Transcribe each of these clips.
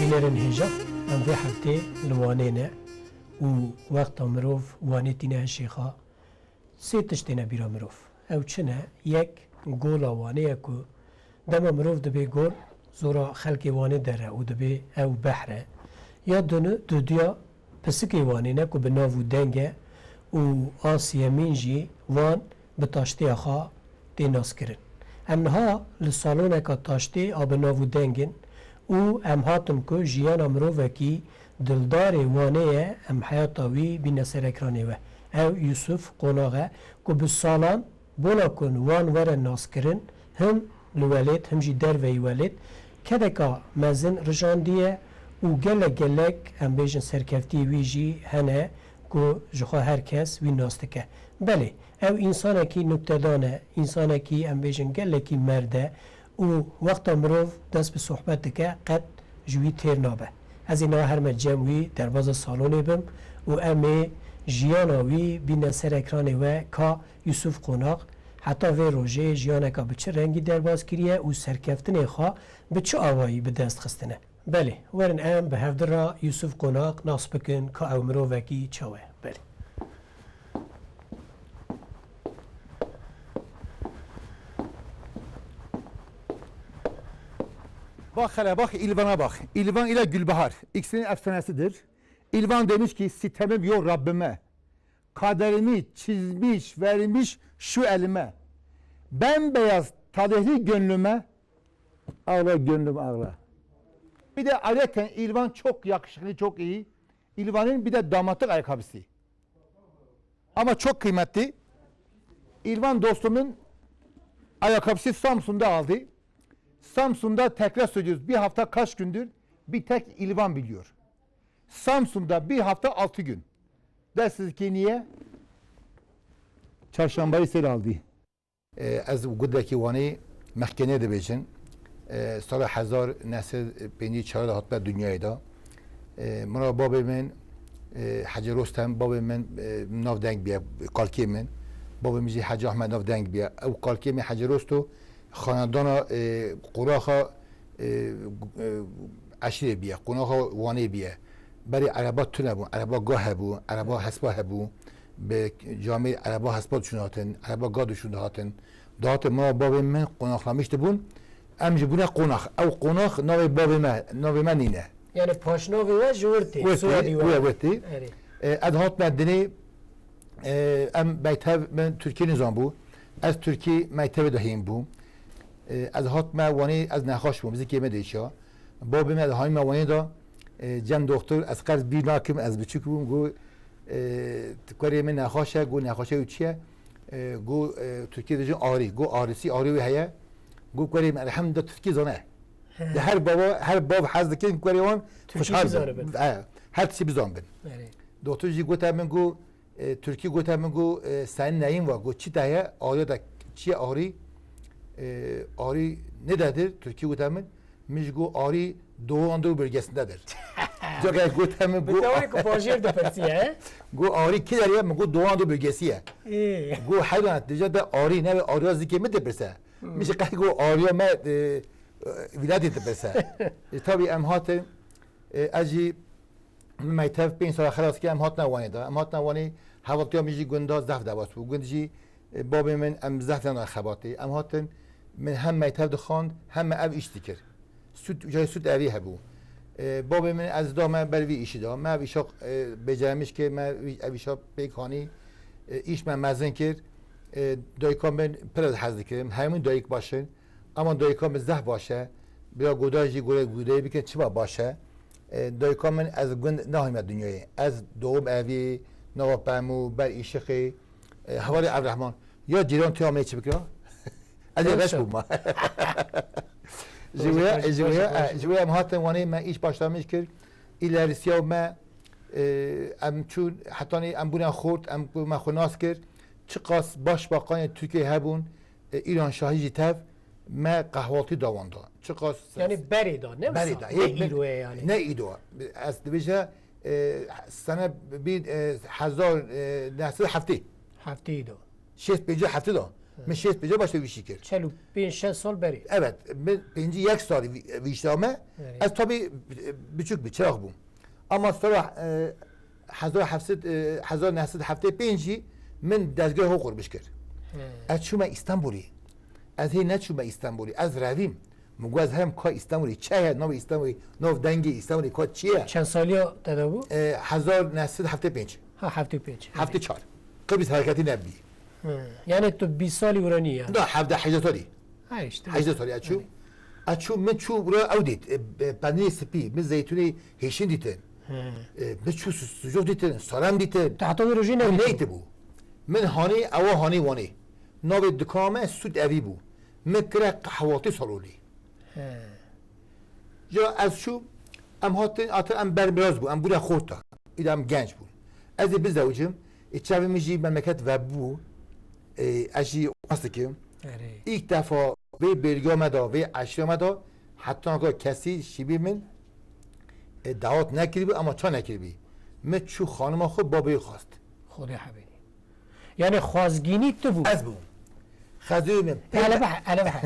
بینرن هجا ام به هفته لوانه نه و وقت مروف وانه تینه شیخا سه تشتینه بیرا مروف او چنه یک گول وانه اکو دم مروف دبی گول زورا خلق وانه داره و دبی او بحره یا دودیا پسکی وانه نه که بناو دنگه و آسیه منجی وان به تاشتی خواه دیناس کرن امنها لسالونه که تاشتی آب ناو دنگن او ام هاتم که جیان امروه کی دلدار وانه ام حیاتاوی بین سر اکرانه و او یوسف قناغه که به سالان بولا کن وان ور ناس کرن هم لولید هم جی در وی ولید که که مزن رجاندیه و گلک ام بیجن سرکفتی ویجی هنه که جخوا هر کس وی ناستکه بله او انسان کی نکته دانه انسان کی ام بیجن گلکی مرده و وقت مروف دست به صحبت که قد جوی تیر نابه از اینا هر مجموعی در باز سالونه بم و امی جیاناوی بین سر اکرانه و که یوسف قناق حتی و روژه جیانه که به چه رنگی در باز کریه و سرکفتن خواه به چه آوایی به دست خستنه بله ورن ام به هفته را یوسف قناق ناس بکن که او مروفکی چوه بله Bak hele bak İlvan'a bak. İlvan ile Gülbahar. İkisinin efsanesidir. İlvan demiş ki sitemim yok Rabbime. Kaderimi çizmiş vermiş şu elime. Bembeyaz talihli gönlüme. Ağla gönlüm ağla. Bir de ayrıca İlvan çok yakışıklı çok iyi. İlvan'ın bir de damatlık ayakkabısı. Ama çok kıymetli. İlvan dostumun ayakkabısı Samsun'da aldı. Samsun'da tekrar söylüyoruz. Bir hafta kaç gündür? Bir tek İlvan biliyor. Samsun'da bir hafta 6 gün. Dersiniz ki niye? Çarşambayı sel aldı. Az gudaki vani mahkene de bejin. Sala 1954 hatba dünyaya da. Mara babamın Hacı Rostem babamın nav denk biya kalkimin. Babamızı Hacı Ahmet nav denk biya. O kalkimin Hacı Rosto خاندان قراخا عشیره بیه قناخا وانه بیه برای عربا تو نبو عربا گاه هبو عربا حسبا هبو به جامعه عربا حسبا دشون هاتن عربا گاه دشون هاتن دهات ما باب من قناخ نمیشت بون امجی بونه قناخ او قناخ ناوی من اینه یعنی پاشناوی و جورتی سوادی و وقتی ادهات مدنی ام بیتها من ترکی نظام بو از ترکی مکتب دهیم بو از هات موانی از نخواش بوم زی کیمه دیشا باب من های موانی دا جم دکتر از قرض بی ناکم از بچوک بوم گو کاری من نخواشه گو نخواشه و چیه گو ترکیه دیجا آری گو آریسی آری و هیا گو کاری من الحمد ترکی زنه هر باب حز دکن کاری وان خوشحال بن هر چی بزن بن دکتر جی گوت من گو ترکی گوت من گو سن نیم و گو چی تایه آیا دا چی آری آری nedir? Türkiye götürmen Mijgo Ari Doğu Anadolu bölgesindedir. Çünkü götürmen bu teori kupajir de persiye. Go Ari kiler ya Mijgo Doğu Anadolu bölgesiye. Go hayvanat diyece Ari ne Ari azike mi deprese. Miş kay go Ari me vilayet deprese. Tabii emhatı aji meytef bin sonra خلاص ki emhat nevani da emhat nevani havatya Mijgo gunda zaf davas bu gundji babamın em zaftan xabati emhatın من هم میتاب دخاند هم اب ایش دیگر سود جای سود اوی هبو بابا من از دام بروی ایشی دا من ایشا بجرمش که من ایشا بیکانی ایش من مزن کرد دایکان من پرد حضر کردم همین دایک باشه اما دایکان من زه باشه بیا گوداجی گوده بکن چی باشه دایکان من از گند نهایم دنیای از دوم اوی نواپمو بر ایشخی حوالی عبدالرحمن یا جیران توی آمه چی بکرم از این رشت بوم جویا مهاتن وانی من ایش باشتامش کرد ایلریسیا ما ام چون حتی ام بودن خورد ام ما خوناس کرد چقاس باش باقان ترکیه هبون ایران شاهی جیتف ما قهواتی داواندا چقاس یعنی بری دا نه ایدوه یعنی نه ایدوه از دویجه سنه بین 1900 هفته دو شیست بینجا هفته دا من 6 بجا باشه ویشی کرد 45 سال بری evet ben birinci یک سال ویشتامه از tabi küçük bir çırak bu ama sonra 1975 من دزگاه حقوق بش کرد از چوم استانبولی از هی نچوم استانبولی از رویم مگو از هم کا استانبولی چه نو استانبولی نو دنگی استانبولی کا چیه چند سالی تدابو 1975 ها 75 74 قبل حرکتی نبی یعنی تو 20 سالی ورانی نه 18 سالی ها işte 18 سالی açu men çu bura audit pani spi men zeytuni heşin diten men çu sucuk diten salam diten تحت روزی ne نه neydi bu men hani ava hani vani navi dikame sud evi bu men kira kahvaltı saloni ya az şu am hatin atı am berbiraz bu am bura khorta idam genç bu az biz zavcım içavimizi memleket ve bu aji asıkim ilk defa ve برگامدا و اشیامدا حتی اگر کسی شیبی من دعوت نکردی اما چا نکردی من چو خانم خود بابی خواست خدا حبیبی یعنی خواستگینی تو بود از بود خزوی من هلا بح هلا بح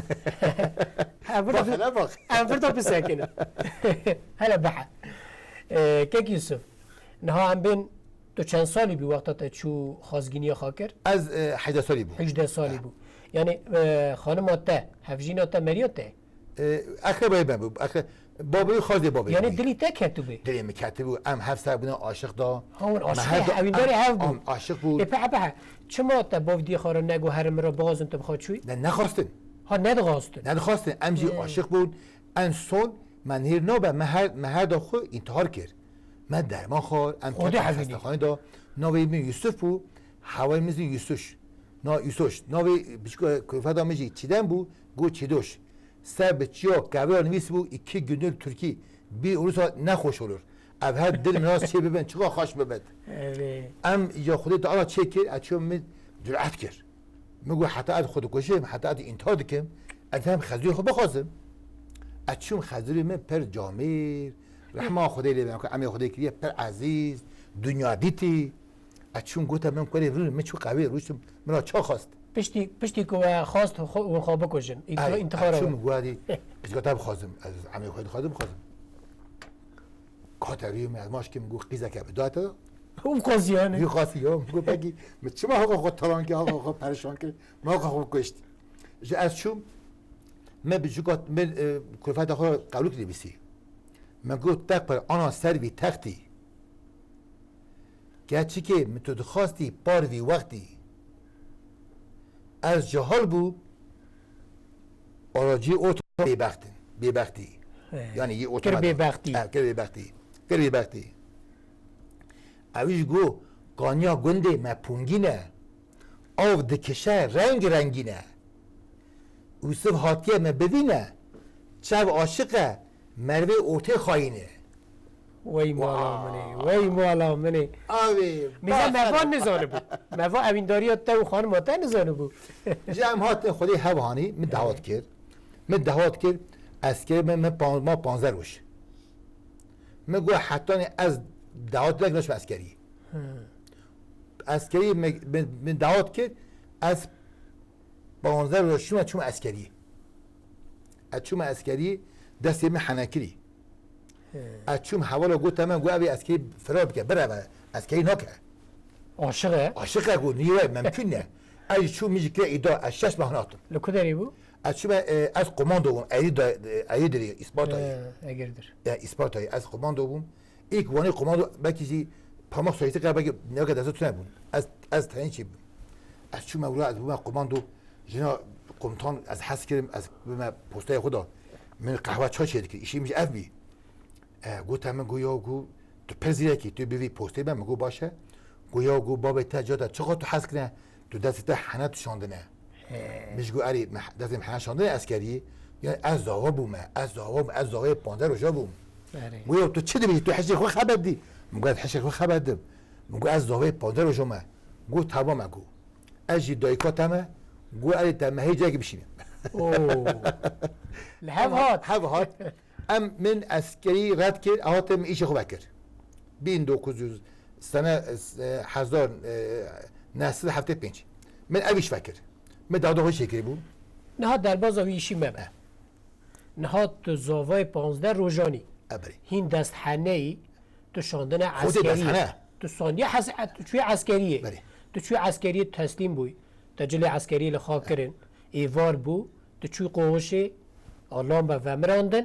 هلا بخ انفرد بساكنه هلا بح كيك يوسف نها هم بين تو چند سالی بی وقتا چو خواستگینی خاکر از 18 سالی بود 18 سالی بود یعنی خانم آتا هفجین آتا مریاته اخر بای من بود اخر بابی خواست بابی یعنی دلی تک هتو بی دلی مکتب بود ام هفت سر بودن عاشق دا همون عاشق اوین داری هف بود عاشق بود اپا اپا چما آتا باودی خارا نگو هرم را بازم تو بخواد چوی؟ نه نخواستن ها ندخواستن ندخواستن امجی عاشق بود ان son من هیر نابه مهر دا خو انتحار کرد من درمان خوار ام خدا کتب خستخانه دا ناوی من یوسف بود هوای میزی یوسوش نا یوسوش ناوی بچه کفادا میجی چیدن بود گو چیدوش سر بچیا قبل نویس بود iki günlük Türkiye bir olursa ne hoş olur. Ev her dil biraz şey beben çıka hoş bebed. Evet. Em ya خودت ala çekir açıyorum mi cüret kir. میگو حتی از خود کشیم حتی از انتحار دکم از هم خزوی خود بخوازم açıyorum خزوی من پر جامیر رحمه خدای لیبن که امی خدای کریه پر عزیز دنیا دیتی açıyorum گوتم من کاری روی من چو قوی روشم من چا خواست پشتی که خواست و خواب بکشن انتخار açıyorum گوادی از گوتم بخوازم از امی خود خواستم بخوازم کاتریوم از ماش که میگو قیزه که بداته اون قاضیانه یه خاصی ها میگو بگی چما حقا خود تلان که حقا خود پریشان کرد ما حقا خود کشت از چون من بجوکات من کلفت خود قبول کردی بیسی من گفت تک پر آنا سروی تختی گرچه که متود خواستی باروی وقتی از جهال بود آراجی اوتو بیبختی یعنی یه اوتو کر بیبختی اویش گو قانیا گنده ما پونگینه آو دکشه رنگینه اوسف هاتیه ما ببینه چو عاشقه مروه اوته خواهینه وای مالا منی آوی میزن مفا نزانه بود مفا اوینداری تا و خانم آتا نزانه بود جمع هات خودی هوانی من دعوت کرد از که ما 15 روش من گوه حتی از دعوت نکنش اسکری من دعوت کرد از 15 روش چوم اسکری دستی من حنکری چوم حوالا گوت من گوه اوی اسکری فرار بکر بره اسکری نکه عاشقه گو نیوه ممکن نه ای چوم میجی که ایدا از 6 ماهناتم لکو داری بو؟ از قماندو بوم ای داری اسپارتایی از قماندو بوم ایک وانی قماندو بکیزی پاماق سایتی قرار بگه نوکه دستتو نبون از تنین چی بود از چون مولو از بوم قماندو جنا قمتان از حس کردم از بوم پوستای خدا من قهوه چای چید که ایشی میشه اف بی گوتم من گو تو پرزیره که تو بیوی پوستای من گو باشه گو بابا تا جاده چقدر تو حس کنه تو دسته حنه تو شاندنه میش گو اری دستم حنه شاندنه اسکری یعنی از داوا بومه از داوای 15 روزا بوم گو تو چه دیدی تو حشی خو خبر دی میگو حشی خو خبر دم میگو از داوای 15 روزا ما گو تمام گو اجی دایکاتمه گو اری تمه جایی بشینه هف هات ام من اسکری رد کرد اهاتم ایش خو بکر 1900 سنه 1975 من اویش فکر داده های شکری بود نه در باز ویشی مبه نه تو زاوای 15 روزانی ابری هین دست حنه ای تو شاندن خود دست عسکری حنه تو ثانیه توی عسکریه بله. تو چوی عسکری تسلیم بوی تا جلی عسکری لخواب کرن ایوار بو تو چوی قوشه آلام به ومراندن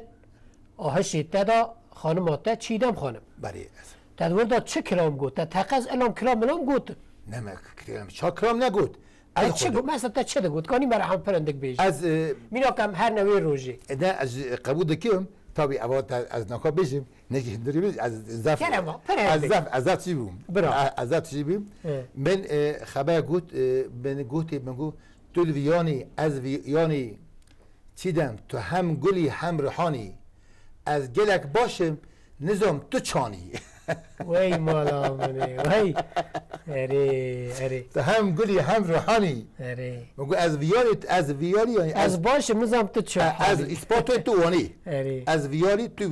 آهشی تدا خانم آتا چیدم خانم بله تدور دا چه کلام گوت تا تقص الان کلام گوت نه من کلام شاکرام نگود تا چه گوت مثلا تا چه گوت کانی برای هم پرندک بیش از مینا کم هر نوی روزی نه از قبول دکیم طبعا اول از نکا بشیم نگی داری از زف کلام از زف چی بیم از زف چی بیم من خبر گوت من گو تو ویانی از ویانی چیدم تو هم گلی هم روحانی از گلک باشم نظام تو چانی وای مالا منی وای اره تو هم گلی هم روحانی اره مگو از ویانی یعنی از باش مزام تو چه از اثبات تو وانی اره از ویاری تو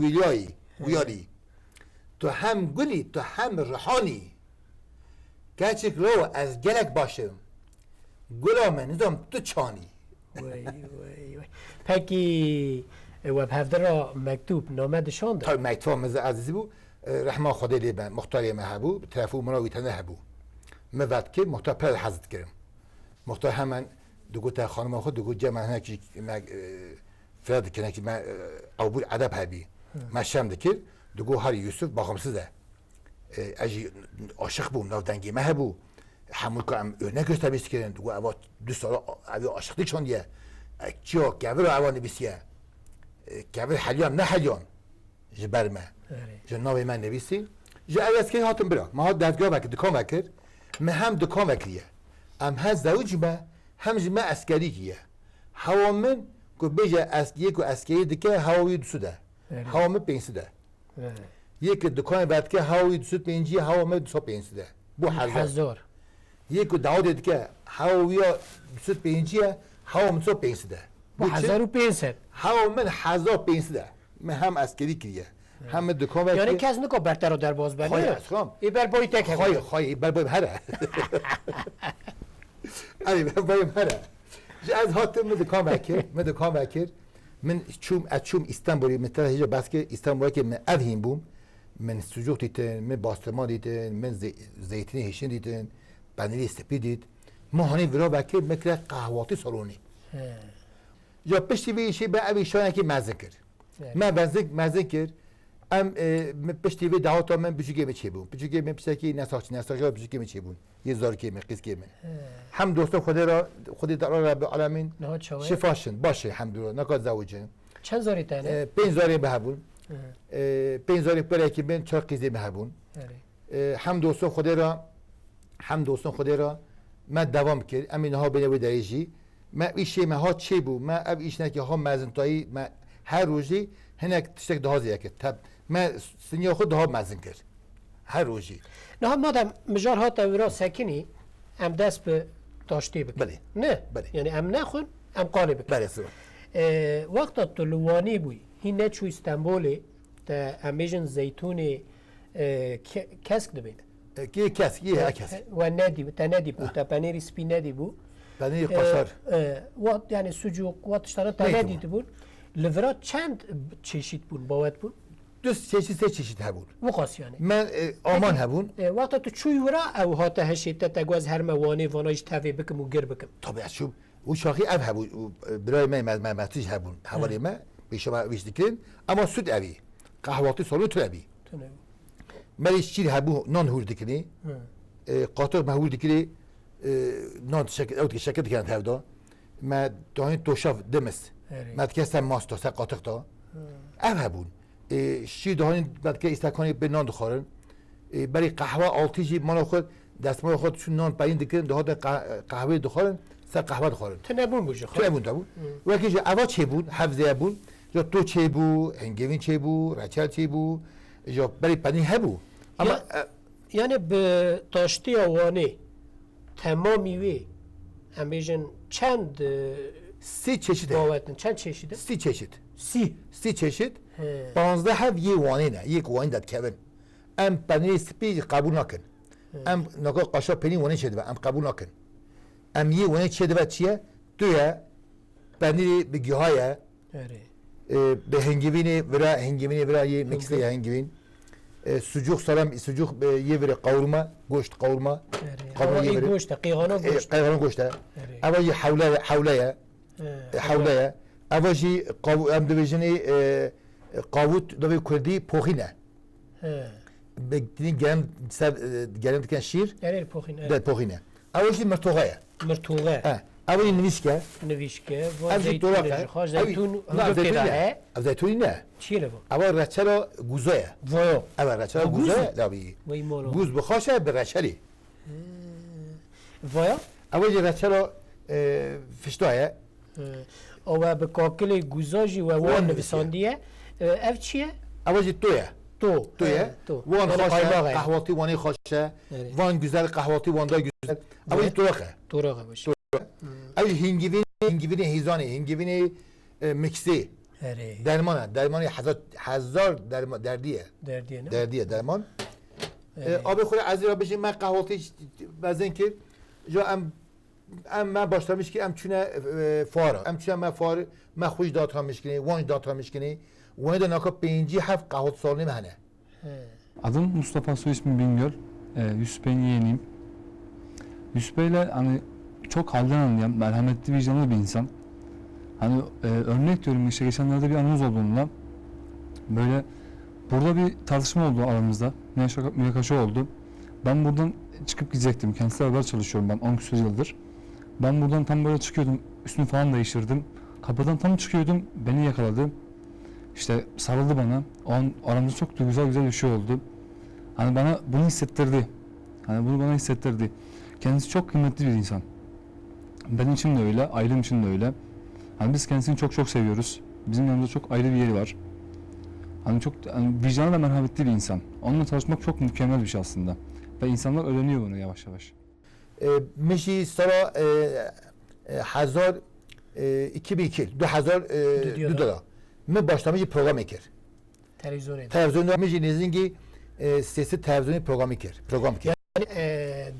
ویاری تو هم گلی تو هم روحانی گچک رو از گلک باشم گلا من نظام تو چانی وای پکی و بهفدر مکتوب نامه دشان طيب ما يتفهم ماذا عزيزي بو رحمه خدي لي مختار ما هبو تلفو مناوي تنهبو ما بعد كي مختار بر حزت كرم مختار همان دو تا خانم خود دو جمع هناك ما فرد كنا ما او ادب هبي ما شام دكر دو هاري يوسف باخم سده اجي عاشق بو ناو دنگي ما هبو همون كام örnek göstermiş kiren دو اوا دو سال ابي عاشقتي چون يا چيو گاور اوان بيسيا گاور حليان نه حليان جبر ما جناب من نویسی جا از که هاتم برا ما ها دادگاه وکر دکان وکر ما هم دکان وکریه هم هز زوج ما هم جما اسکری کیه هوا من کو بیجا یک اسکری دکه هوایی دوسده هوا من پینسده یک دکان بعد که هوایی دوسد پینجی هوا من دوسد پینسده بو هزار یک داود دکه هوایی دوسد پینجی هوا من دوسد پینسده بو 1500 هوا من 1500 ما هم اسکری کیه هم دکان وکر یعنی کس نکو برتر رو در باز بنه ای بر بای تک خواهی بر بای هره ای بر بای هره از هاتم من دکان وکر من چوم استانبولی مثلا هیچ بس که استانبول که من افهیم بوم من سجوق دیدن من باستمان دیدن من زیتونی هشین دیدن پنیری سپیدید ماهانی ورا وکر مثل قهوه‌ای سالونی یا پشتی بیشی به اویشانه که مزه کرد من مزه کرد ام پشتی وی دهات من بچگی میچی بون بچگی من پشتی نساج بچگی میچی بون یه زار کی قیس کی هم دوستم خودی در رب العالمین شفاشن باشه الحمدلله نکات زوجه چند زاری تنه 5 زاری بهبون 5 زاری برای کی من 4 قیزی بهبون هم دوستم خودی را من دوام کرد امین ها بنوی درجی ما ایشی ما ها چی بو ما اب ایش نکی ها مزنتایی ما هر روزی هنک تشتک دهازی کرد تب ما سنیا خود ها مزن کرد هر روزی نه مادم مجار ها تورا سکنی ام دست به داشتی بکن بله نه بله یعنی ام نخون ام قانه بکن بله سو وقتا تو لوانی بوی هی نچو استانبولی تا امیجن زیتون کسک دبین کی کس و ندی بو تا پنیری سپی ندی بو پنیر قشار وقت یعنی سجوق وقتشتان تا ندی بون لورا چند چشید بون باوت بون سه چشید هبون وقاس یعنی من آمان هبون وقتا تو چوی ورا او ها تا هشید تا گوز هر موانه وانایش تاوی بکم و گر بکم طبعا شو و شاخی اب هبون برای من ماتیش هبون حوالی ما بیشتر ویش دکن اما سود اوی قهوه‌ای سالو تو اوی مریش چی هبون نان هور دکنی قاطر مهور دکنی نان شکل کردن هفدا ما داین توشاف دمس ما تکستم ماستو سه قاطق تا اب هبون شی داین بعد که استکانی به نان دخورن برای قهوه آلتیجی مال خود دستمال خود چون نان پایین دکن ده قهوه دخورن سه قهوه دخورن تنبون بوجه تو نبود دبون وقتی جو اوا چه بود حفظه بود یا تو چه بود هنگوین چه بود رچل چه بود یا برای پنی هبو اما یعنی به داشتی آوانه تمامی وی امیجن چند سی چشیده باوتن چند چشیده؟ سی چشید سی چشید 15 هف یه وانه نه یک وانه داد کبن ام پنیر سپی قبول نکن ام نگاه قاشا پنیر وانه شده ام قبول نکن ام یه وانه چه دوت چیه تویا بندی به گیاهایه اره به هنگیوینی برای یه مکسی هنگیوین sucuk salam sucuk ye vere kavurma goşt kavurma ama iyi goşta qiyğana goşta kaygan goşta ama ye havlaya ama ji am dövejini kavut döve kurdi pohine bektin gelen diken şiir yani pohine evet pohine ama ji mertoğaya ama nivişke zeytun zeytun ne چیه با؟ اول رچلا گوزه. ویا. اول رچلا گوزه لابی. گوز بخواشه به رچلی. ویا؟ اول رچلا فشتاه. او به کاکل گوزاجی و وان نویسندیه. اف چیه؟ اول تویه. تویه. وان خواشه قهوه‌ای وانی خواشه. وان گوزل قهوه‌ای واندا گوزل. اول توراقه. توراقه باشه. اول هنگیوینی هیزانی هنگیوینی مکسی. درمان هزار دردیه درمان آب خود از را بشین من قهوه‌ای بزن که جا ام من başlamış ki ام چونه فاره ام چونه من فاره من خوش داد ها میشکنی وانج داد ها میشکنی وانج da naka 5-7 kahvaltı salonu mehane. Adım Mustafa, soy ismim Bingöl. Yusuf Bey'in yeğeniyim. Yusuf Bey'le hani çok halden anlayan, merhametli, vicdanlı bir insan. Hani örnek diyorum işte geçenlerde bir anımız oldu onunla. Böyle burada bir tartışma oldu aramızda. Münakaşa oldu. Ben buradan çıkıp gidecektim. Kendisiyle beraber çalışıyorum ben 10 küsur yıldır. Ben buradan tam böyle çıkıyordum. Üstümü falan değiştirdim. Kapıdan tam çıkıyordum. Beni yakaladı. İşte sarıldı bana. O an aramızda çok güzel bir şey oldu. Hani bana bunu hissettirdi. Hani bunu bana hissettirdi. Kendisi çok kıymetli bir insan. Benim için de öyle, ailem için de öyle. Hani biz kendisini çok seviyoruz. Bizim yanımızda çok ayrı bir yeri var. Hani çok vicdanlı ve merhametli bir insan. Onunla çalışmak çok mükemmel bir şey aslında. Ve insanlar öğreniyor bunu yavaş yavaş. Mişi sonra 2002 dolar. Ben başlamış program ekir. Televizyonda mişi nezingi sesi televizyonu program ekir. Yani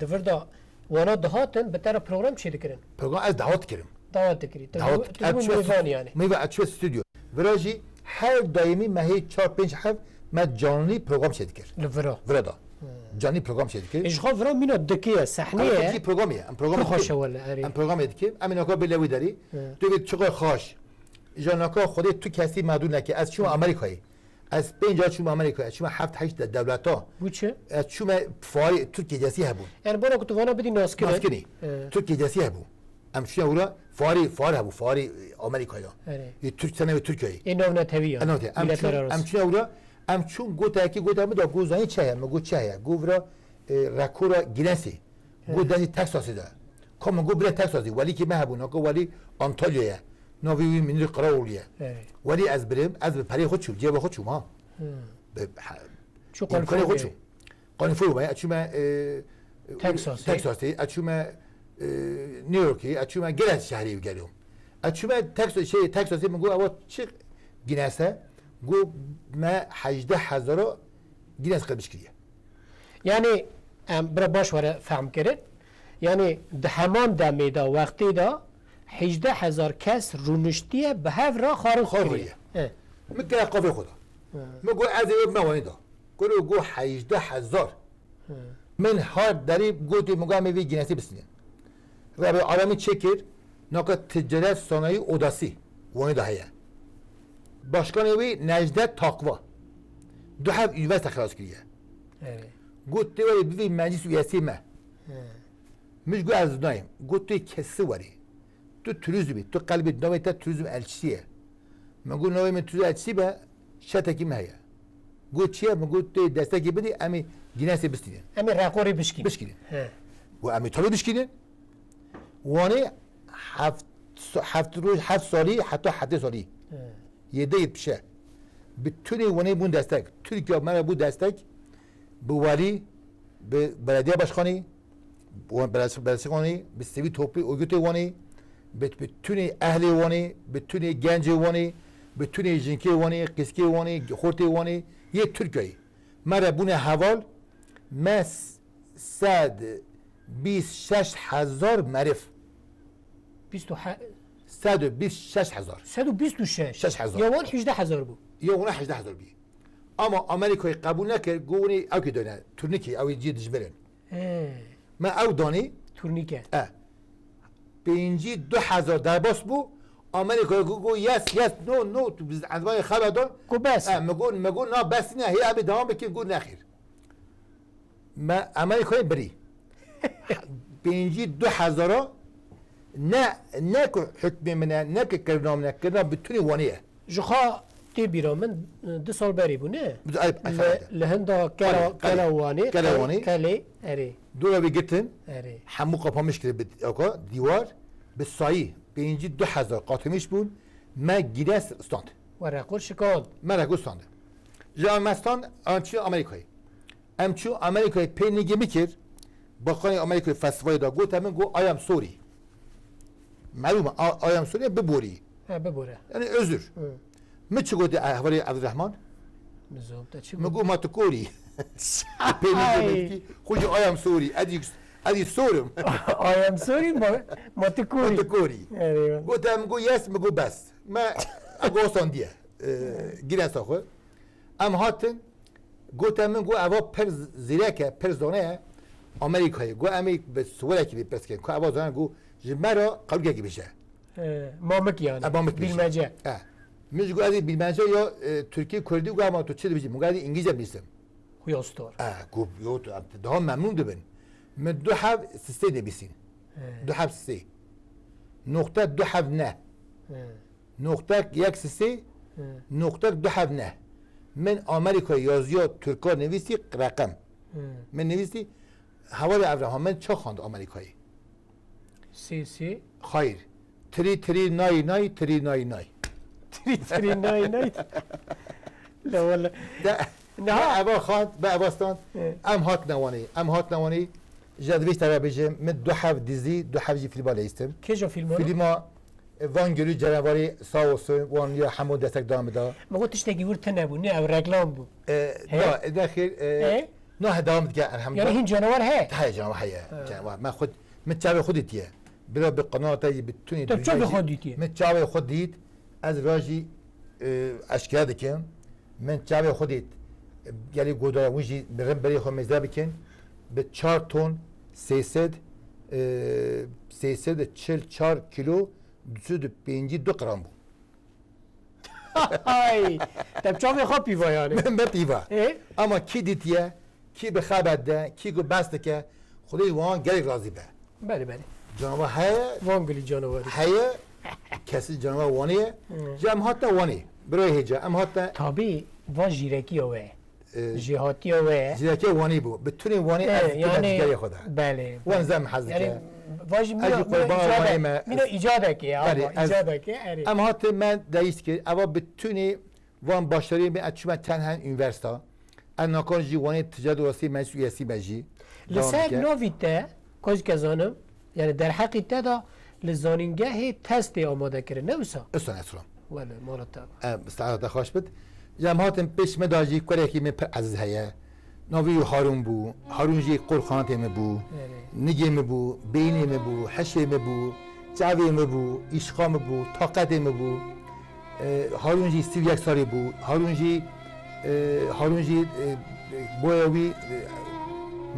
devirda wana dahatın betara program şey dikirin. Program az dahat kirim. Davet dikiri. Davet meyvan yani. Meyve açıyor stüdyo. Viraji her daimi mehi 4-5 hav me canlı program şey dikir. Levra. Vrada. Canlı program şey dikir. İşgal vra mina dikiye sahniye. Am program ya. Am program. Hoşa valla. Am program dikir. Am naka bilevi dari. Tu bir çıkar xoş. Janaka xode tu kesi madun ki az şu Amerika'yı. Az 5 şu Amerika'ya. Şu 7-8 devleta. Bu çe? Az şu fari Türkiye cesi hebu. Yani bana kutu vana bedi naskine. Naskine. Türkiye cesi hebu. Am şu ora fari hebu. Fari Amerika'ya. Türk sene ve Türkiye'yi. İnovne tevi ya. Am şu ora am çun gota ki gota mı da gozani çaya mı goçaya. Govra rakora Guinness'i. Godani Texas'ı da. Kom gobre Texas'ı. Vali ki mehabu nako vali Antalya'ya. نوی منی قراولیه ولی از بریم از به پری خودشو جیب خودشو ما شو قانون خودشو قانون فورو باید اچوما تکساسی اچوما نیویورکی اچوما گرد شهری بگیریم اچوما تکساسی من گو اول چه گینسه گو ما 18,000 گینس قبش کریه yani برای باش وره فهم کرد yani دهمان دمیدا وقتی دا 18,000 کس رونشتیه به هف را خارجیه. میگه قافی خدا. میگه از این موانیدا. گو 18,000. من هر دری گویی میگه میوی گینسی بسنین. و به آرامی چکر نکات تجارت صنایع اوداسی وانیدا هیا. باشکانوی نجده تقوا. دو هف یوست خلاص کریه. گویی ولی بیوی مجلس ویاسی ما. میگه از نایم. گویی کسی وری. تو turizmi, tu kalbi nöbette turizm elçisiye. Megu nöbet turizm elçisi be şataki mehya. Gutçiye megu te destek gibi de ami ginesi bistinin. Ami rakori bişkin. Bişkinin. Ve ami tabi bişkinin. Vani hafta sali hatta sali. Yedi yetmişe. Bütün vani bu destek. Türkiye bana bu destek bu vali belediye başkanı bu belediye bir sevi toplu örgütü vani بتونی اهلی وانی بتونی گنج وانی بتونی جنکی وانی قسکی وانی خورتی وانی یه ترکیه مرا بونه حوال مس 126,000 معرف 126,000 126 6,000. یوان 18000 بو یا اون 18,000 بی اما آمریکای قبول نکرد گونی او که دونه تورنیکی او جی دجبرن ما او دانی تورنیکه بینجی 2000 در باس بو آمریکا گو یس نو تو biz عندما خبردار گو بس مگون نه بس نه هی ابی دوام بکن گو نخیر ما آمریکای بری بینجی 2000 نه که حکم منه نه که کردم نه کردم بتونی وانیه جخا تی بیرا من 2 سال بری بو نه افراد لهندا کلاوانی کلی اری دولا بگیتن اری همو قپامش کرد به آقا دیوار به سایه بینجی 2000 قاتمیش بود ما گیرس استاند ورقور شکاند ما رگو استاند جان مستان آنچه آمریکایی امچو آمریکایی پینیگی میکرد با خانه آمریکایی فستیوال دا گفت من گو آیم سوری معلومه آیم سوری ببوری ببوره یعنی özür میچه گفت احوالی عبدالرحمن نزوم تا چی مگو ما تکوری پینیگی میکی خوش آیم سوری ادی سورم آیم سوری ما تکوری تکوری گفتم گو یس مگو بس ما اگوستان دیه گیرس آخو ام هاتن گفتم من گو اوا پر زیرکه پر زانه آمریکایی گو امی به سوله که بیپرس کن که اوا زانه گو جمعه قبول که بشه مامک یعنی بیلمجه میشه گو ادی بیلمجه یا ترکیه کردی گو اما تو چه بیشی مگو ادی انگلیزه بیستم خوی استور گو یو ده ممنون دبن من دو حب سسته نبیسین دو حب سسته نقطه دو حب نه نقطه یک سسته نقطه دو حب نه من آمریکا یازیات ترکا نویسی رقم من نویسی حوال ابراهام من چه خواند آمریکایی سی خیر تری نای تری نای لا والله نه ابا خواند به اباستان ام هات نوانی جدویش ترا بجم من دو حب دیزی دو حب جی فیلم لیستم کجا فیلم وانگلو جنواری ساوس وان یا همون دستک دام دا ما گفتش تگی ورت نبود نه او رگلام بود نه داخل نه هدام دیگه الحمد یعنی این جانور هی جانور جانور من خود متشابه خودیتیه بلا به قناه تایی بتونی تو چه خودیتیه متشابه خودیت از راجی اشکال دکم متشابه خودیت یعنی گودا وجی برم بری خو مزدا بکن به 4 تن 344 کیلو 252 گرم بود. های تب چه میخواد پیوا یعنی؟ من پیوا. اما کی دیتیه؟ کی به خبر ده؟ کی گو بسته که خدای وان گلی راضی به. بله. جانور های وانگلی جانوری. های کسی جانور وانیه. جام هاتا وانی. برای هیچ ام هاتا. تابی وان جیرکی اوه. جهاتی اوه. جیرکی وانی بود. بتونی وانی یعنی خدا. بله. وان زم حزکه. واجی مینو ایجاده که ایجاده که ام هات من دایست که اوا بتونی وان باشتری به اچما تنها یونیورسیتا اناکان جوانی تجارت واسه مسئولیتی بجی لسر نویته کوز کزانم یعنی در حقیقت دا لزانینگاه تست آماده کرده نوسا اصلا اسلام ولی مرتب استعداد خوش بود جماعت پیش مداجی کاری که من عزیز هیا نوی هارون بو هارون جی قرخانت می بو نگی می بو بینی می بو حشی می بو جاوی می بو عشقا می بو طاقت می بو هارون جی 31 سالی بو هارون جی بویوی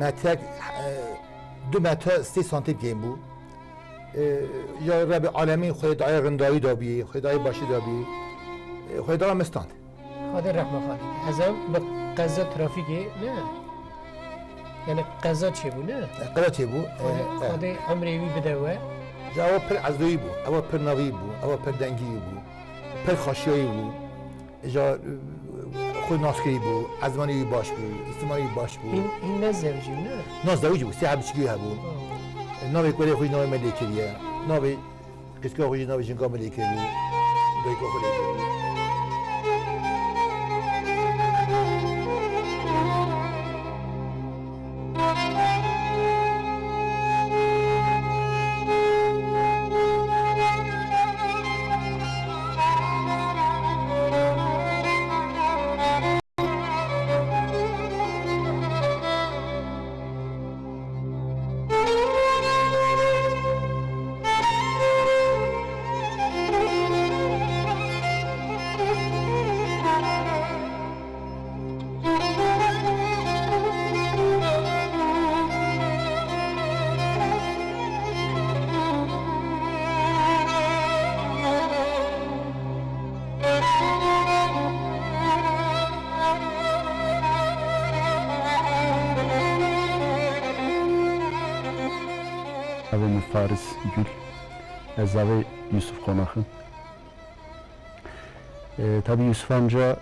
متر 2 متر 3 سانتی گیم بو یا رب عالمین خدای رندایی دابی خدای باشی دابی خدای مستند خدای رحمه خالی ازم به قضا ترافیکی نه یعنی قضا چه بو نه قضا چه بو خدای عمری بدوه جواب پر عزوی بو اول پر نوی بو اول پر دنگی بو پر خاشیایی بو جا خود ناسکری بو ازمانی باش بو استمانی باش بو این نه زوجی نه نه زوجی بو سی حبچگی ها بو نوی کوری خوی نوی ملیکریه نوی قسکا خوی نوی جنگا ملیکری دوی کو خوی Faris Gül, Ezzavi Yusuf Konak'ın. Tabii Yusuf amca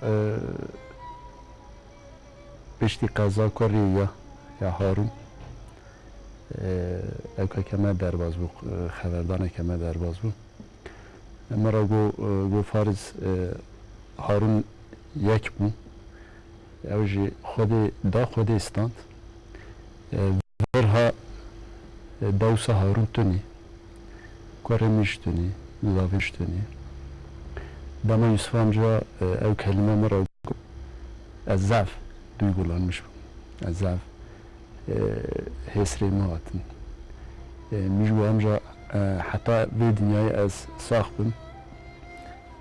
beşti kaza koruyor ya Harun. Evka keme derbaz bu, xeberdane keme derbaz bu. Mera go Faris Harun yek bu. Evji xwedê stand. Verha dewsa Harun tunî. Koremiş tunî, Laviş tunî. Dema Yusuf amca ev kelime mera ezzaf duygulanmış. Ezzaf hesrê me hatin. Mijgo amca hatta ve dünyayı ez saxbim.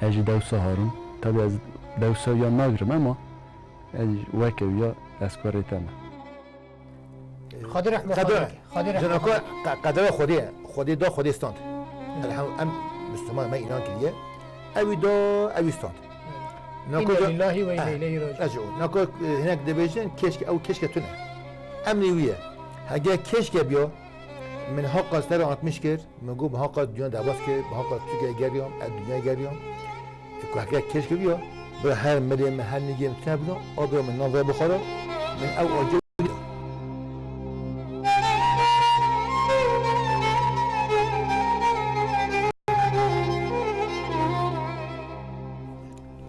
Eci dewsa Harun. Tabi ez dewsa ya nagirim ama وەکە یا ئەسکۆڕێتەمە خادی رحمت خادی جناکو قدر خودیه خودی دا خودی استاند الحم ام مسلمان ما ایران کلیه اوی دا اوی استاند ناکو لله و الیه راجعون ناکو هناك دبیجن کشک او کشک تونه امنی ویه هگه کشک بیا من حق استر 60 کرد میگو به حق دنیا دعواس که به حق تو گریام دنیا گریام که هگه کشک بیا به هر مریم هر نگیم تنبلو آب من نظر بخوره من او آجه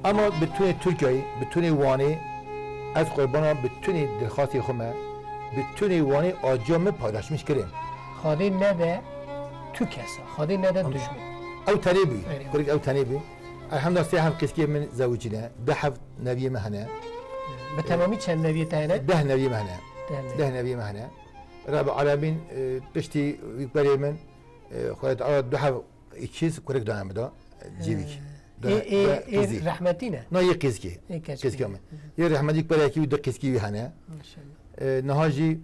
اما بتونی ترکیه بتونی وانی از قربانم بتونی درخواستی خومه بتونی وانی آجامه پاداشمیش کریم خادی نده تو کسا خادی نده دشمن او تنیبی کلیک او تنیبی الحمد لله سيحف قسكي من زوجنا دحف نبي مهنا بتمامي كان نبي تانا ده نبي مهنا ده نبي مهنا رب العالمين بشتي يقبل من خالد على دحف إكيز كورك دانا مدا جيبك إيه رحمتينا ناي قسكي قسكي من يا رحمتي يقبل يكي وده قسكي هنا ما شاء الله نهاجي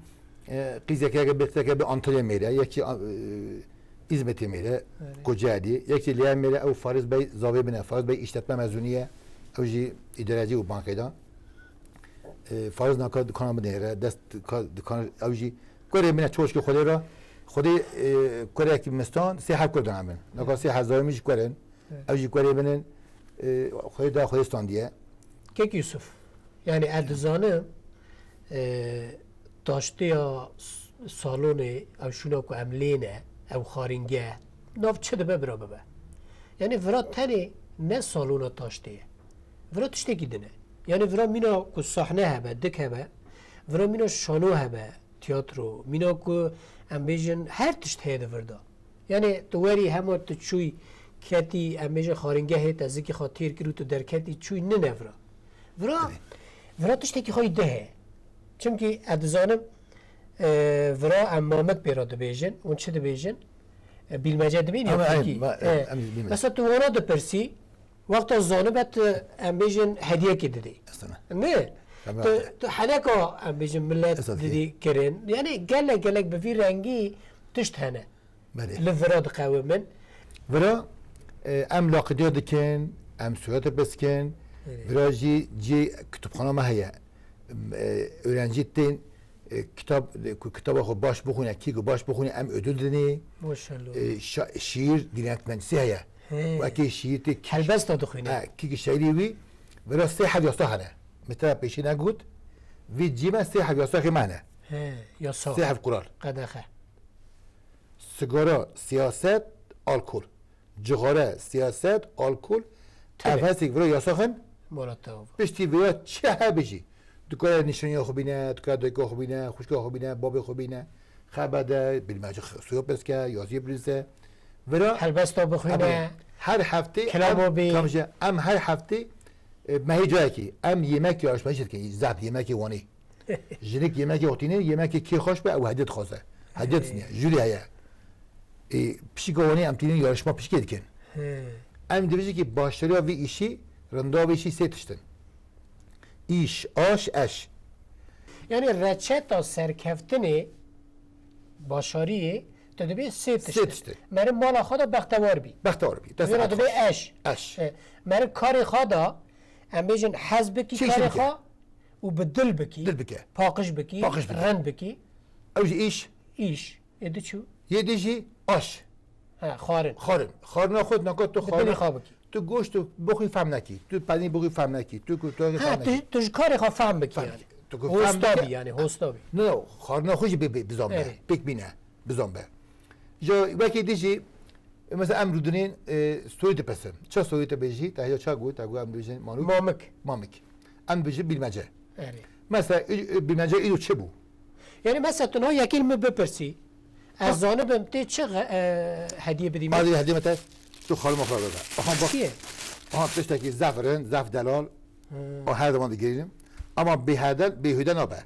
قيزك يا بيتك بأنطوليا ميرا يكي hizmeti mele kocadi yekti liye mele ev Fariz Bey zavi bine Fariz Bey işletme mezuniye evji idareci u bankayda Fariz naka dükkanı mı nere dest dükkanı evji kore bine çoğuş ki xodera xodi kore ki mestan sihab kurdan amen naka sihab zavimiş koren evji kore bine xodi da xodi standiye Kek Yusuf yani erdizanı taştı ya salonu ev şuna ku emlene او خارنگه ناف چه دبه برا ببه یعنی ورا تنی نه سالونا تاشتیه ورا تشتی گیدنه یعنی ورا مینا کو صحنه هبه دک هبه ورا مینا شانو هبه تیاترو مینا کو امبیجن هر تشت هیده وردا یعنی دواری همه تو چوی کتی امبیجن خارنگه هیت از که خاطر کرو تو در کتی چوی نه نورا ورا تشتی که خواهی ده چونکه ادزانم ورا امامت بیراد بیجن اون چه بیجن بیلمجه دبین یا کی مثلا تو ورا د پرسی وقت زانبت ام بیجن هدیه کی دادی نه تو حنکا ام بیجن ملت دادی کرن یعنی گله به وی رنگی تشت هنه لورا د قوم من ورا ام لاقدیو دکن ام سویت بسکن ورا جی کتابخانه ما هيا öğrenci tin kitaba خو باش بخونه کیگو باش بخونه ام ödül dini şiir dinletmenisi heye و کی شیعه تی کلبس داده خونه کی شعری وی ورا سه حد یاسا هنه مثلا پیشی نگود وی جیما سه حد یاسا کی معنی یاسا سه حد قرار قدخه سیگارا سیاست الکل جغاره سیاست الکل افاسی ورا یاسا خن مرتب پشتی ورا چه بجی دکار نشانی خوبینه دکار دکار خوبینه خوشگاه خوبینه باب خوبینه خبره بالمجه سویا بسکه یازی بریزه ورا کلبس دا بخونه هر هفته ام هر هفته ماهی جایی که ام yemek yarışması ki zat yemek وانی جنک yemek اوتینه yemek کی خوش به او هدیت خواسته هدیت نه جوری هیا پشیگوانی ام تینین yarışma پشکی دکن ام دیویجی که باشتریا وی işi رندا ویشی سیتشتن iş aş eş yani reçeta serkeftini başarıyı تدبی سیتشته مرا مالا خدا بختوار بی دست دبی اش مرا کاری خدا ام بیجن حزب کی کاری خا و بدل بکی پاقش بکی رند بکی اوج ایش ایش یدی چو یدیجی آش ها خارن خارن خود نکات تو دلی خارن خواب کی تو گوشت تو بخوی فهم نکی تو پنیر بخوی فهم نکی تو کوتاه ها فهم نکی تو کار خواب فهم بکی یعنی تو فهم هستابی نکی یعنی هستابی نه خارن خوش بزام به اره. بک بینه بزام به جا وکی دیجی مثلا امرو دنین سویت پسم چه سویت بیجی تا یا چه گوی تا گوی امرو بیجی مانو مامک ام بیجی بیلمجه اره. مثلا بیلمجه ایرو چه بو یعنی مثلا تو یکی می بپرسی از جانبم تی چه هدیه بدیم هدیه متى تو خال مخرج داده آها چیه آها تشتكي زعفران زعف دلال وهذا ما تقولين اما بهدى نابه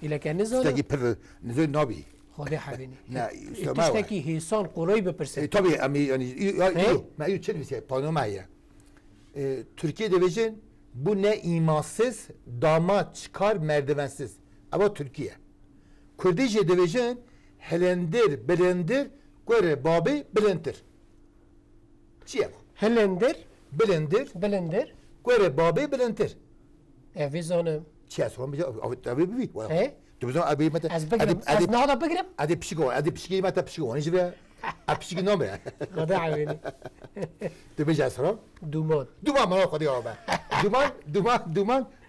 إلا كان نزول تشتكي بر نزول نابي خدا حبيني لا تشتكي هيسان قريب برسل طبيعي امي يعني ما يو تشل بيسي بانو معايا Türkiye devecin bu ne imansız damat çıkar merdivensiz ama Türkiye Kürdice devecin helendir belendir göre babi belendir çiye هلندر belendir بلندر göre babi belendir في زانم çiye sonra bize abi bir He? tu bizim abi mete از بقرم از نهضة بقرم adi pişki mete pişki onu jibe a pişki nomre خدا حبيني tu bize sonra دومان duman bana kodi abi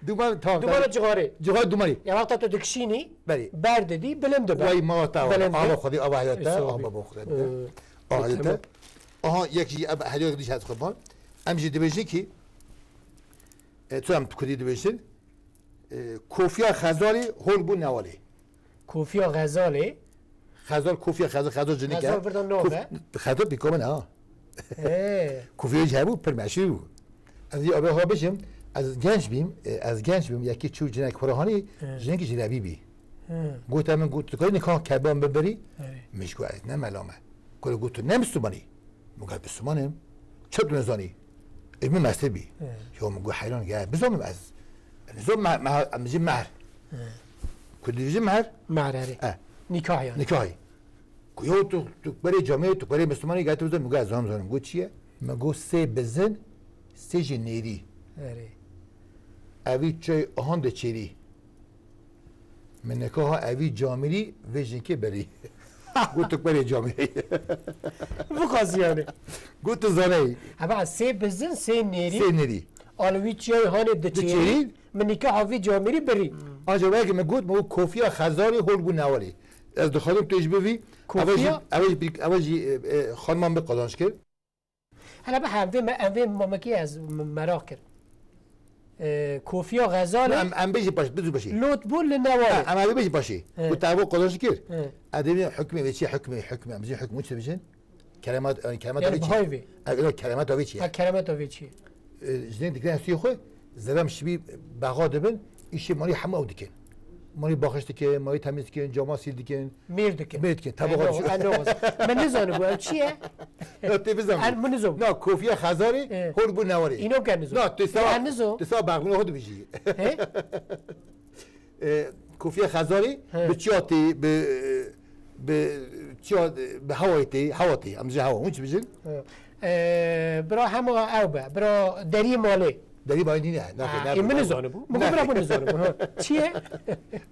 duman tamam دومان جغاري Cihaz dumanı. يا وقت تدكشيني بله. برد دي بلند Vay mağata var. بلند Ama kodi abi hayatta. Esabi. Ama bu kodi. Hayatta. Aha yekşi abi hediye diş hat khabar. Amji dibeci ki tu am kodi dibeci. Kofiya Khazali hol bu nevali. كوفيا غزالي Khazal kofiya Khazal jini Khazal birden ne oldu? Khazal bikomen ha. ايه Kofiya jabu permeşi bu. Az abi ha bişim az genç bim yeki çu cinek korahani jinki jilabi bi. قلت من قلت كوني كان كابان ببري مش قاعد نعم علامة كل قلت نعم السماني مو قال بالسماني شد نزاني المهم مسبي يوم مقول حيران قاعد بزوم از نزوم مع مجيب مهر كل يجي مهر معراري نكاح يعني نكاحي كيو تو بري جامعة تو بري مسلماني قاعد تبزن مقول زام زانم قلت شيء ما قول سي بزن سي جنيري ايه أبي شيء أهند تشيري من نکاح اوی جامعی ویژن که بری گوتو بری جامعی bu kaz yani. گوتو زنی Ama se bizin se neri سینری alvi çay hani de çeri çeri? من nikah havi camiri beri. آنجا وقتی من گوت مو کوفیا خزاری هول بو نوالی از دخالم تویش بوی کوفیا؟ اوجی خانمان به قدانش کرد هلا به هم مامکی از مراک کرد. کوفیا غزاله ام بیشی باش بدو باشی لوت بول لنواره. ام اوی بیشی باشی گوت تعبو قدانش کرد اه. ادمی حکمی به چی حکمی امزی حکم چی بشن کلمات Yani اوی چی bhayvi. کلمات اوی چی Ha keramet ovi çi. جنين دكان سوي خو زلم شبي بغا دبن işi mali hamma o diken mali bakış diken mali temiz diken cama sil diken Mir dike. Mir dike, tabağa düşüyor. Ben ne zanı bu? Çiye? تلفزيون أنا من نزوم. لا كوفية خزاري إيه. هو بو نوري اینو که نزوم. لا أنا نزوم. تسا باغنو هو بيجي He? كوفية خزاري إيه. بتشاتي ب تشات هوايتي امزي هوا وش بيجن برا همه او به برا دری مالی. داري بايني نه این من نزانه بو. مگه برا من نزانه بو. چیه؟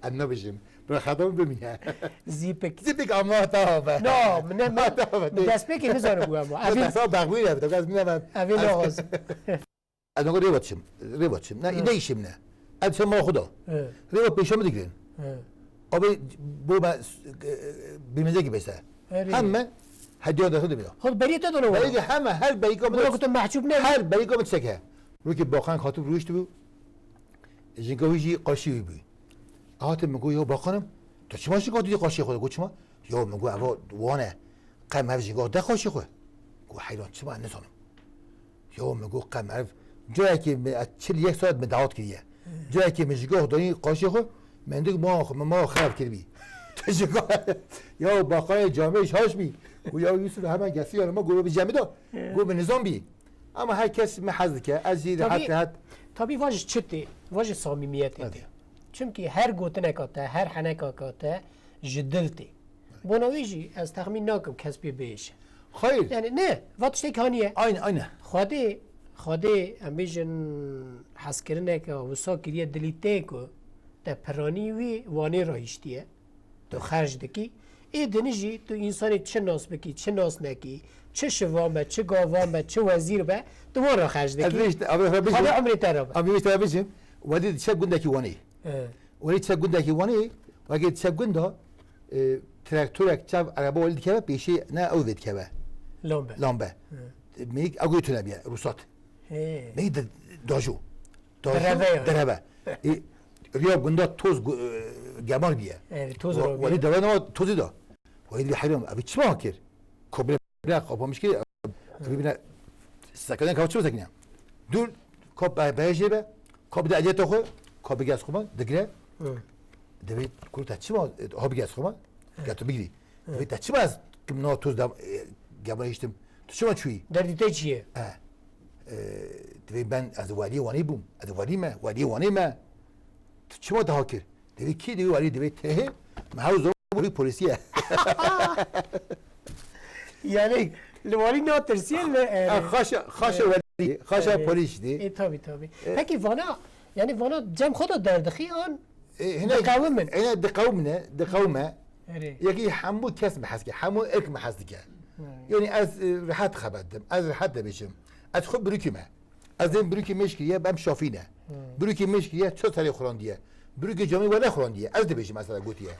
انا بيجم برا خدام بميها زیپک. زيبك اما تابا نه من دست پکی نزانه بو اما. اوی تسا باغوي يبدا گاز مينا اوی ناز. انا قول ريباتشم نه ایده ایشم نه از شما خدا ريبات پیشم دیگرین abi bu ben bilmece gibi ise hemen hediye de hadi bir خود بریت دونه و. belki hemen her beyko برا کتم محجوب نه. her beyko mu çeke ruki bakan katip ruştu bu jingoji qaşi bu ahatim mego yo bakanım to çima şi qadi qaşi xoda goçma yo mego ava wane qam ev jingo da qaşi xo go hayran çima ne sanım yo mego qam ev جایی که 41 ساعت به دعوت کردیه جایی که مشگاه دایی قاشی خو من دیگه ما خراب کردی تشکر یا باقای جامعه هاش می و یا یوسف همه گسی ما گروه به جمع دا گروه به نظام بی اما هر کس محض که از زیر حد tabii واجه چته واجه صمیمیت ده چون که هر گوتنه کاته هر حنه کاته جدلته بناویجی از تخمین ناکم کسبی بهش خیر یعنی نه وقتش تکانیه aynı خواده امیجن حس کرنه که وسا کریه دلیته که تا پرانی وی وانه رایشتیه تو خرج دکی ای دنیجی تو انسانی چه ناس بکی چه ناس نکی چه شوامه چه گاوامه چه وزیر به دوباره را خرج دکی حالا عمری ترابه أبي مش تابجهم ودي تشاب جندك يواني ولي تشاب جندك يواني وأجي تشاب جندا تراكتورك تشاب عربة ولد كذا بيشي نا أوذت كذا لامبه لامبه ميك أقول تنابيا روسات ميك داجو دربه رياض جندا توز جمال بيه توز رو ولي دوانا توزي دا ولي بيحرم أبي تسمع كير كبر لا أبغى مش كده أبي بنا سكننا كم شو سكننا دول كوب بايجيبه كوب ده أجت أخو كوب جاز خما دقيقة دبي كل تحشيما هو بيجاز خما قاتو بيجري دبي تحشيما كم نوع توز دام جمال يشتم تشوما شوي دردی تجیه دبي بن از وادي واني بوم از وادي ما وادي واني ما تشوما ده هاكر دبي كي دبي وادي دبي ته ما هو زور بوري بوليسية یعنی لوالی ناترسیل خاشة وادي خاشة بوليس دي تابی پکی وانا یعنی وانا جم خدا دردخی آن هنا دقاومن هنا دقاومة يجي حمو كاس محسك حمو إرك محسك يعني از رحت خبردم از رحت دبيشم از خود بروكي ما از دين بروكي مشكية بام شافينه بروكي مشكية شو تاري خراندية بروكي جامي ولا خراندية از دبيشم مثلا قوتيه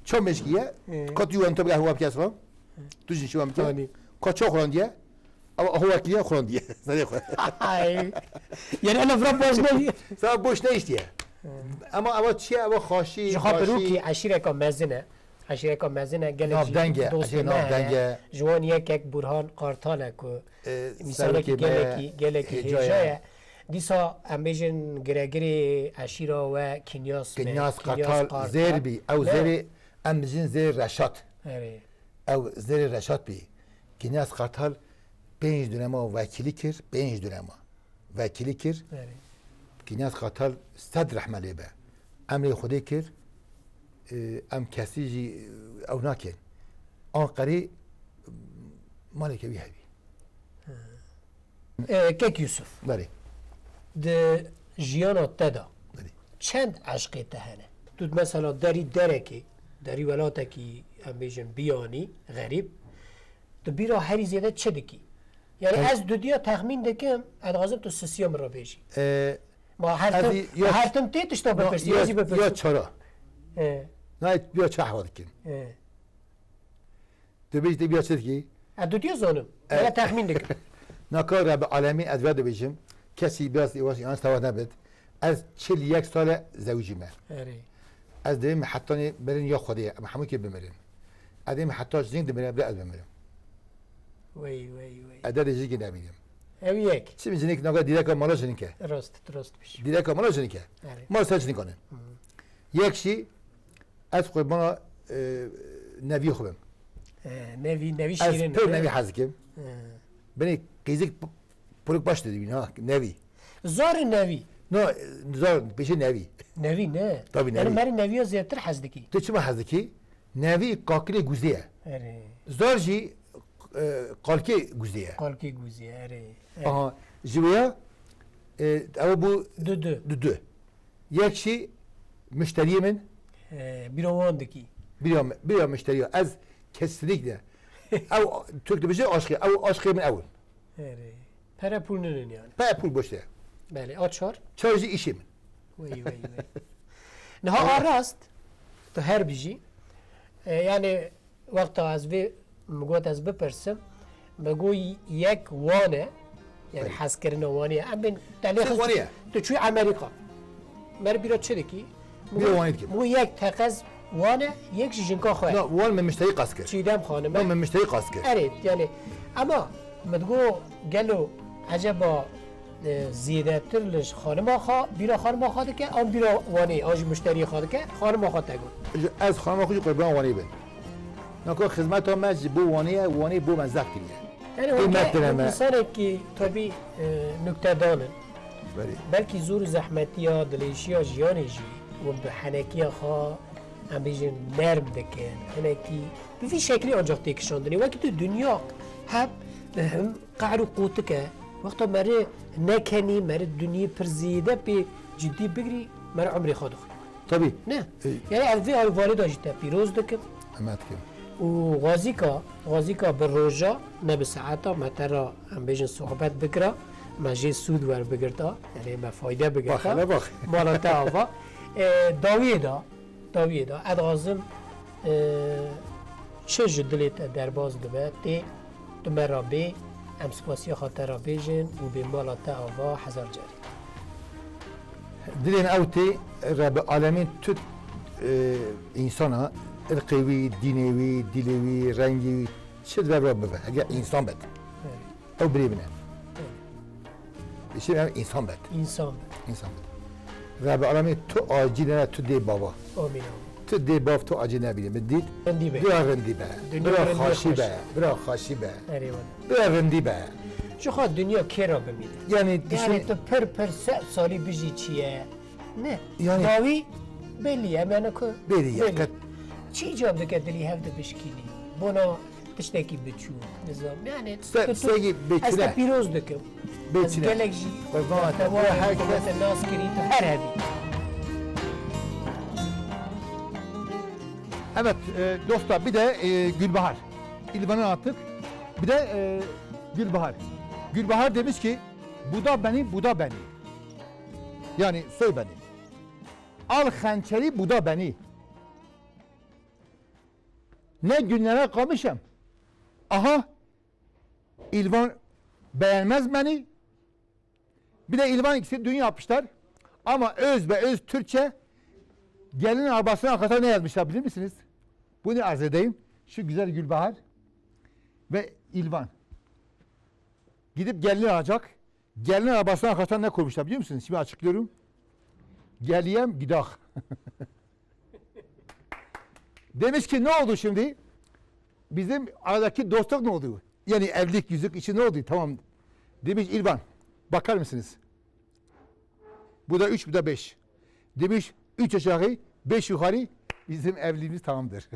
شو مشكية كاتيو أنت بقى هو بكسران توجي شو أمتى كاتشو خراندية أو هو كليه خراندية یعنی انا فرا باز نمی سبب بوش نيشتيه اما چیه اما خاشی جخابروکی عشیره که مزنه نافدنگه عشیره نافدنگه جوان یک برهان قارتاله که مثلا که گلکی هجایه دیسا امیجن گرگری عشیره و کنیاس قطال زیر بی او زیر امیجن زیر رشاد او زیر رشاد بی کنیاس قطال 5 döneme vekili kir کنیاس قطال صد رحمله به امر خودی کر ام کسی جی او ناکن آن قری مالک بی هبی کک یوسف بله ده جیانا تدا بله چند عشقی تهنه تو مثلا دری ولاته کی ام بیجن بیانی غریب تو بیرا هری زیاده چه دکی یعنی از دو دیا تخمین دکم ادغازم تو سسیام را بیشی ما هر تم تیتش تا بپرسی یا چرا نه بیا چه احوال کن تو بیش بیا چه دکی دو دیا زانم ولی تخمین دکم نکار رب عالمین از واد بیشم کسی بیاس ایواش ایان استواد نبود از 41 سال زوجی من از دیم حتی برین یا خودی اما همون که بمرن از دیم حتی زنگ دمرن بلا از بمرن وی عدد جیگی نمیدیم او یک چی می‌جنی که نگاه دیدک مالا جنی که راست بیش دیدک مالا جنی که مال سرچ نکنه یک شی از قربان نوی خوبم نوی شیرین از پر نوی حزکم بنی قیزک پروک باش دیدی نه نوی زار نوی نه زار پیش نوی نه طبعا یعنی مری نوی ها زیادتر حزدکی تو چی ما حزدکی نوی قاکلی گوزیه زار جی قالکی گوزیه آها جویا او بو دو یک شی مشتری من بیرواندکی بیا مشتری از کسریک ده او ترک بشه عاشقی او عاشقی من اول پره پول ننین یعنی پول باشه بله آچار چارجی ایشی من وی نه راست تو هر بیجی یعنی وقتا از وی مگوت از بپرسم مگوی یک وانه یعنی حس کردن وانه ام بین تعلیق تو چوی امریکا مر بیرا چه دکی بیرا وانه دکی مگوی یک تقز وانه یک جنکا خواه نه وان من مشتری قاس کرد چیدم خانم نه من مشتری قاس کرد ارید یعنی اما مدگو گلو عجبا زیاده ترلش خانم آخا بیرا خانم آخا دکه آن بیرا وانه آنج مشتری خواه دکه خانم آخا تگو از خانم آخا قربان وانه بین نکو خدمت ها مج بو وانی بو من زخ کریه یعنی اون انسانی که طبی نکته دانن بلکه زور زحمتی ها دلیشی ها جیانی جی و به حنکی ها هم بیشن نرم دکن حنکی به فی شکلی آنجا تکشاندنی وقتی تو دنیا هم قعر و قوت که وقتا مره نکنی مره دنیا پرزیده به جدی بگری مره عمری خود خود طبی نه یعنی اوی آی والد آجیده پیروز دکن غازیکا به روژا نه به ساعتا مترا هم بیشن صحبت بکرا مجی سود ور بگرتا یعنی ما فایده بگرتا باخله باخ مالتا آوا داویه دا ادغازم چه جدلیت درباز دبه تی دمرا بی ام سپاسی خاطر بیجن و به مالتا آوا هزار جاری dilin evti Rabbi alemin tut insana ırkıvi, dinevi, dilevi, rengi şid ve Rabbi be. Eğer insan bet. O biribine. Şimdi insan bet. insan İnsan bet. Rabbi alemin tu acilene tu de baba. amin Tu de bab tu acilene bile. Medit. amin be Bira rendi be. Dünya Bira rendi haşi hoş. be. Bira haşi be. eyvallah Bira rendi be. şu kadar dünya kera bemide Yani düşün. yani tu per sali bizi çiye ne Yani- davi belli hemen ko Beri yakat. چی جاب دکه دلی هفته بشکینی بنا تشتکی بچو نظام یعنی سگی بچونه. از پیروز دکم از بچونه. گلک جی Kurban, تبای her حکومت ناس کری تو هر هبی Evet dostlar bir de Gülbahar. İlvan'ı attık. Bir de Gülbahar. Gülbahar demiş ki bu da beni, bu da beni. Yani soy beni. Al hançeri bu da beni. Ne günlere kalmışım. Aha İlvan beğenmez beni. Bir de İlvan ikisi düğün yapmışlar. Ama öz ve öz Türkçe gelin arabasının arkasına ne yazmışlar bilir misiniz? Bunu arz edeyim. Şu güzel Gülbahar ve İlvan. Gidip gelin alacak. Gelin arabasının arkasına ne koymuşlar biliyor musunuz? Şimdi açıklıyorum. Geliyem gidak. Demiş ki ne oldu şimdi? Bizim aradaki dostluk ne oldu? Yani evlilik yüzük için ne oldu? Tamam. Demiş İlvan bakar mısınız? Bu da 3, bu da 5. Demiş 3 aşağı 5 yukarı bizim evliliğimiz tamamdır.